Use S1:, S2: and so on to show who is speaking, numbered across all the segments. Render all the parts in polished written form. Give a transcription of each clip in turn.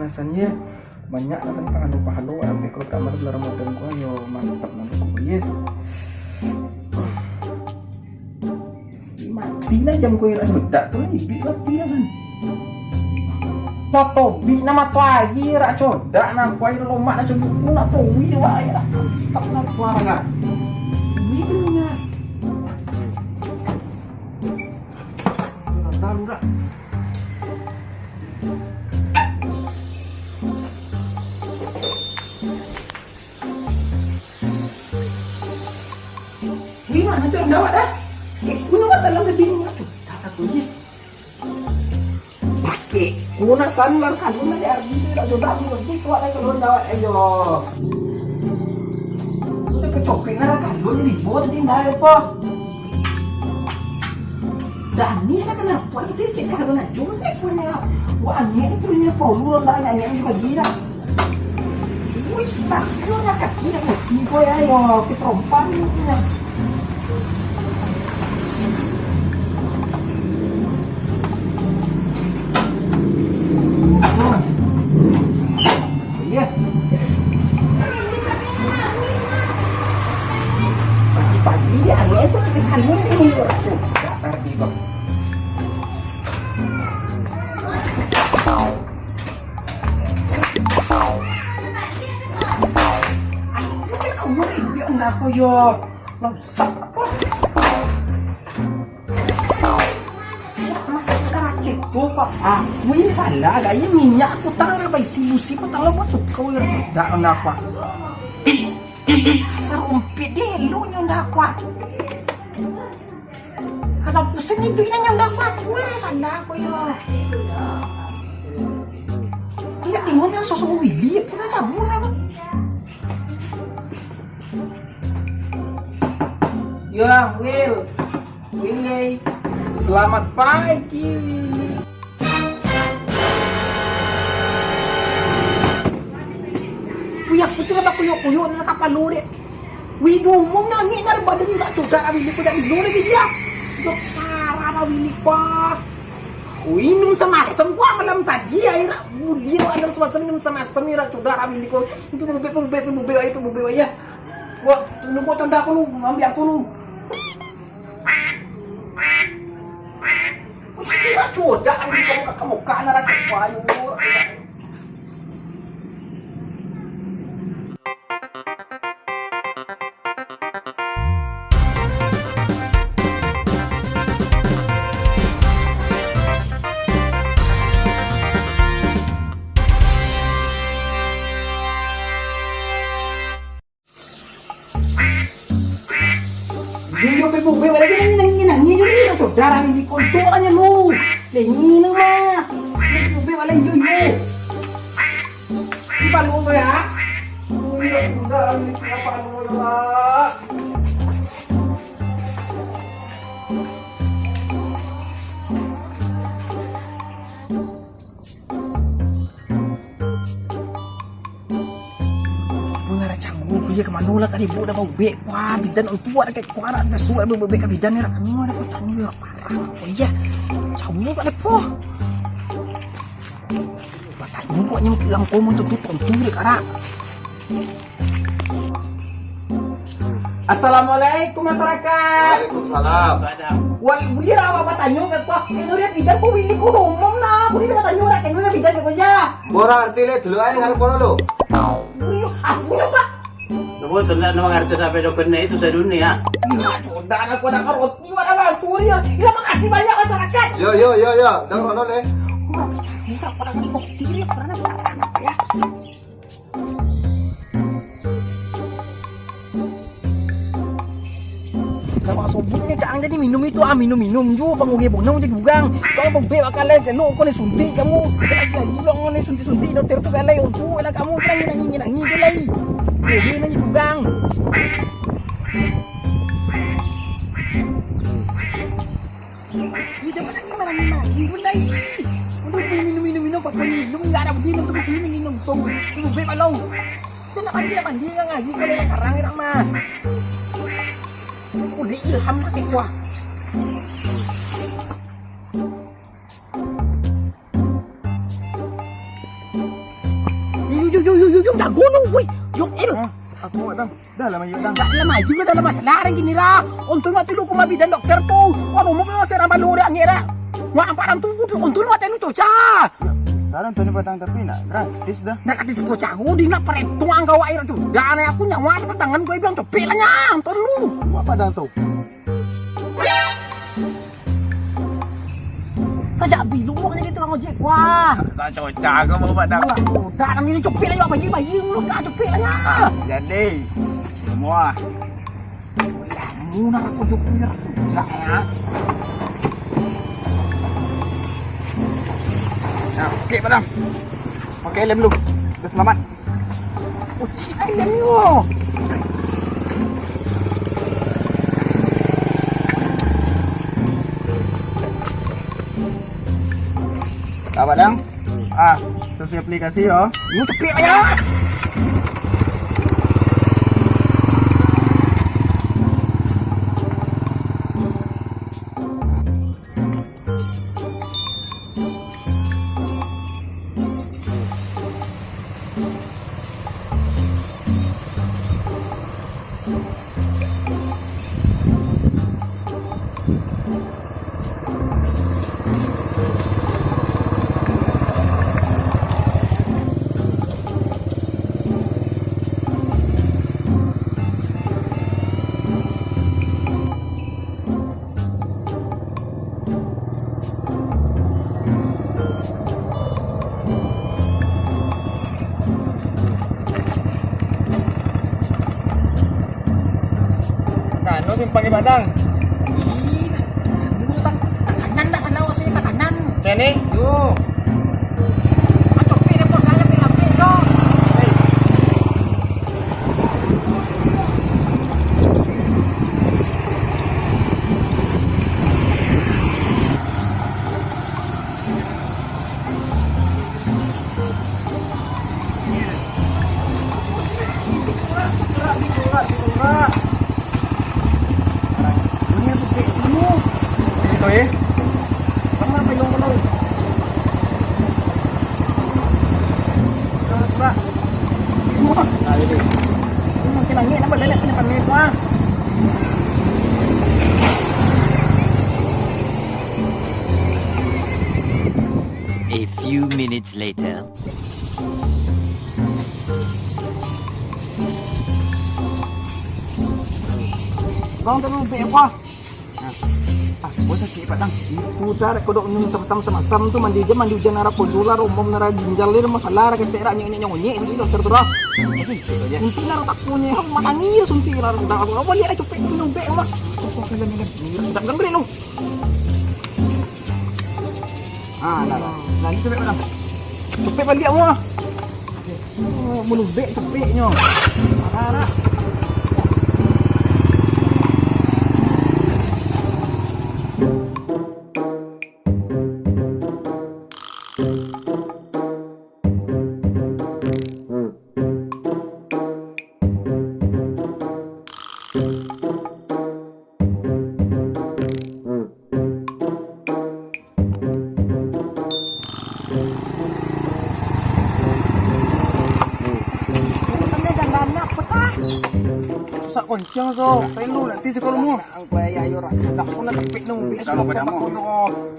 S1: nasannya banyak nasan pahalo ambil kalau kamar belar modern ko yo mantap nang ko ye mati na jam ko ira bedak tuh ibi mati nasan foto bi nama to lagi ra codak na ko ira lomak na coba na to wi wa ya tak na keluarga wi dunya tahu dah. Gimana tuh yang dapat dah? Kuno kan dalam lebihnya tuh. Dapat tuh ni. Pasti. Kuno sanlar kan. Kuno dia bisa jodoh aku. Itu tuh ada kalau dapat ayo. Udah kecopeng ada kan. Lo jadi buat dia nggak apa. Dan ni saya kenapa itu cek karena jual punya. Wah ni itu punya polu lah yang juga gila. Wih sakit nak kaki nak mesti kau ya yo ketrompan punya. Iya. Pagi-pagi dia ada itu cekitan ini orang. Ngerti kok. Dia enggak kok yo. Losak apa? Mas karacet tuh pak. Ah, wih salah gaya minyak aku taruh apa isi aku taruh buat tuh kau yang tidak apa. Asal umpit deh lu nyondak kuat. Kalau pusing itu ini yang dapat gue salah aku ya. Tidak bingung yang sosok Willy pernah cabut lah. Ya Willy, selamat pagi. Kuyak putih apa kuyuk nak kapal lori. Wih dumong nangis dari badannya tak sudah Willy ku dari lori dia. Parah Willy pak. Minum semasem gua malam tadi air dia ada semasem minum semasem ira saudara Willy ko itu bebe ya. Gua tunggu tanda aku lu ngambil aku lu. Kira codak kan kamu kan arah kayu. Yo bebe lagi nangis yo saudara ini kontorannya lu. Lengi mah. Bebe lagi yo. Siapa lu ya? Yo sudah ini siapa lu ya? Iya kemana lah kan ibu udah mau bek wah bidan untuk ada kayak kuara ada suara mau bek bidan ya kamu ada petani ya parah oh iya kamu kan po bahasanya kok nyam kilang komo tuh tonton deh kara. Assalamualaikum masyarakat.
S2: Waalaikumsalam.
S1: Wal bulir apa tanya ke kok itu dia bidan ko wili ko ngomong na bulir apa tanya ora kene bidan ko ya.
S2: Bora arti le dulu ae ngarep kono lho.
S1: Aku lupa.
S3: Nunggu tanda nama ngerti sampai dokternya itu saya dunia.
S1: Udah anak gua nakar waktu ada basuri ya. Ya makasih banyak masyarakat.
S2: Yo. Nang kono le.
S1: Gua bicara kita pada kan bukti karena anak ya. Kalau sobutnya jangan jadi minum itu minum juga pengugi bonong jadi bugang. Kalau mau bebas kalian kalau kau suntik kamu lagi bilang kau suntik dokter tu kalian untuk lah kamu kena nangis tu lagi. Ini nanti bugang. Ini jangan lagi marah-marah. Mulai. Untuk minum pakai minum enggak ada begini untuk sini minum tunggu. Tunggu bebas lo. Kita mandi kan ngaji kalian karang irang mah. Udah ilham nanti gua. jago lu, woi. Yok il.
S4: Aku muat dah. Dah lah mayuk dah.
S1: Tak lama juga dalam masalah ring gini ra. Untung mati lu kumabi dan dokter tu. Wano mo ko sa ramba lu ra ngira. Wa amparam tu untung lu mati lu tu cha.
S4: Sekarang tu ni patang tapi nak gratis dah.
S1: Nak di sepo cago di nak paretuang gawa air tu. Dan aku nyawa sa tangan ko ibang cepet lah nyang. Ton lu.
S4: Apa dah tu?
S1: Sajak bilu mo kanya gitu ngojek. Wah.
S4: Tak cocok kau mau buat dah.
S1: Dah nang ini cepet lah bayi lu dah cepet lah nyang.
S4: Jadi semua.
S1: Kamu nak aku cepet lah. Ya.
S4: Nah, okey padang. Pakai lem dulu. Dah selamat.
S1: Oh, cik ayam yo.
S4: Dah padang. Ah, tu si aplikasi yo.
S1: Lu cepet lah ya.
S4: Nah, no simpang di padang.
S1: Dulu tak kanan dah sana sini ke kanan.
S4: Sini.
S1: Yo. Cepet dia pun kaya pilih yo.
S4: Itu eh.
S1: Kamu apa yang kau? Coba. Wah,
S4: Nah, ini.
S1: ini mungkin lagi nak balik ni pandai kuah.
S5: A few minutes later.
S1: Kau tu lebih kuah.
S4: Ah, bos sakit padang.
S1: Putar kodok minum sama-sama tu mandi je nara pojular umum nara ginjal ni masalah ra kete ra nyonyi ni dokter tu dah. Sunti nara tak punya hang matangi sunti nara dah aku balik aja cepet minum be mah. Kok kalian ni tak ganggu lu.
S4: Ah, dah. Nah, itu cepet padang.
S1: Cepet balik mah. Oh, minum be cepetnya. Ara.
S4: Sak koncang so. Perlu nanti sekolah mu.
S1: Ang kaya ayo ra. Nak ko na cepet nung be
S4: Sama pada mo.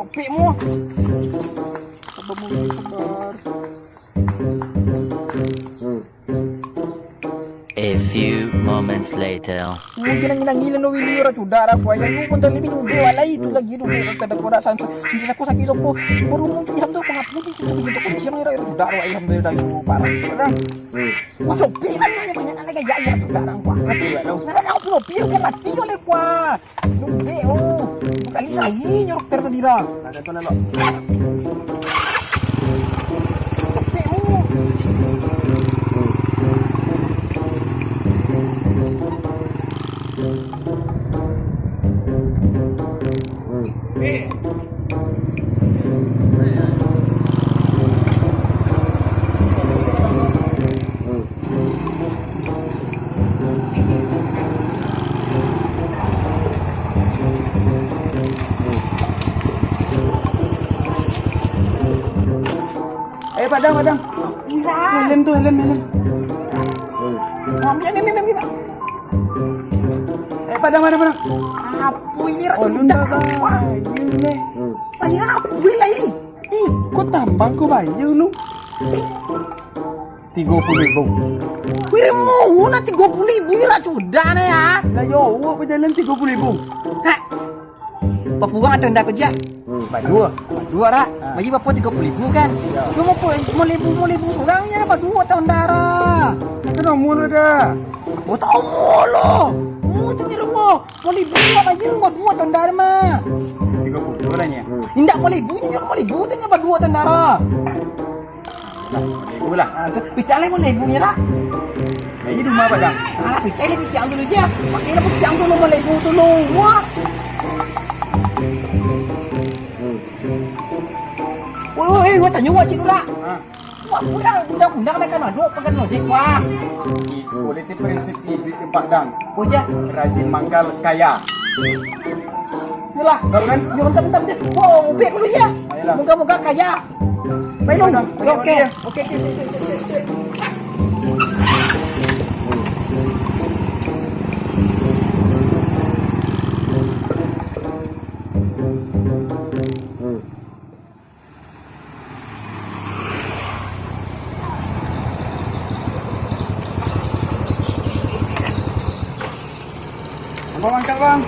S1: Cepet mo. Sabar mo sabar.
S5: A few moments later.
S1: Mungkin ang ngilan no wili ra judara ko ay yung punta libi no do alay itu lagi do kada ko ra san hindi ako sa kilo ko puro mo iham do pangaputi ko dito ko siyang ra judara alhamdulillah yo para para masuk pilan na banyak alaga ya ya judara ko nara ako puno piro ko mati yo le kwa no be oh kali sa nyorok ter dira
S4: Ada tu lalo.
S1: cepet mo
S4: Padang.
S1: ira
S4: Helm tu, helm.
S1: Ambil ni.
S4: Padang.
S1: Apa ini rak
S4: Oh,
S1: sudah
S4: lunda
S1: apa?
S4: bayu le.
S1: Bayar apa lagi?
S4: Kau tambang kau bayu lu. 30,000.
S1: Kira mau nak 30,000 rak sudah ni ya.
S4: Lah yo, apa jalan 30,000?
S1: Hah? Papua atau ndak kerja?
S4: Badua.
S1: Dua rak. Bagi bapa 30,000 kan? Kau mau ribu orangnya dapat dua tahun darah.
S4: Kena mulu dah.
S1: Oh tahu lo. Mu tu ni rumah. Mau ribu apa je? Mau dua tahun darah mah.
S4: 30 orangnya.
S1: Indak mau ribu ni mau ribu tu dapat dua tahun darah.
S4: Ibu lah.
S1: Picak lagi mau ribunya dah.
S4: Lagi di rumah padang.
S1: Picak ni picak dulu je. Pakai nak picak dulu mau ribu tu lo. Wah. Woi, gua tanya wak cik dulu. Wah, undang nak kan aduk pakai lojek wah.
S4: Politik prinsip ibu di Padang.
S1: Oh je.
S4: Rajin mangkal kaya.
S1: Yalah,
S4: Kau kan?
S1: Ya bentar je. Wow, upik dulu ya.
S4: Ayolah.
S1: Moga-moga kaya. Baik dong.
S4: Okey.
S1: Okey.
S4: Apa mangkal bang?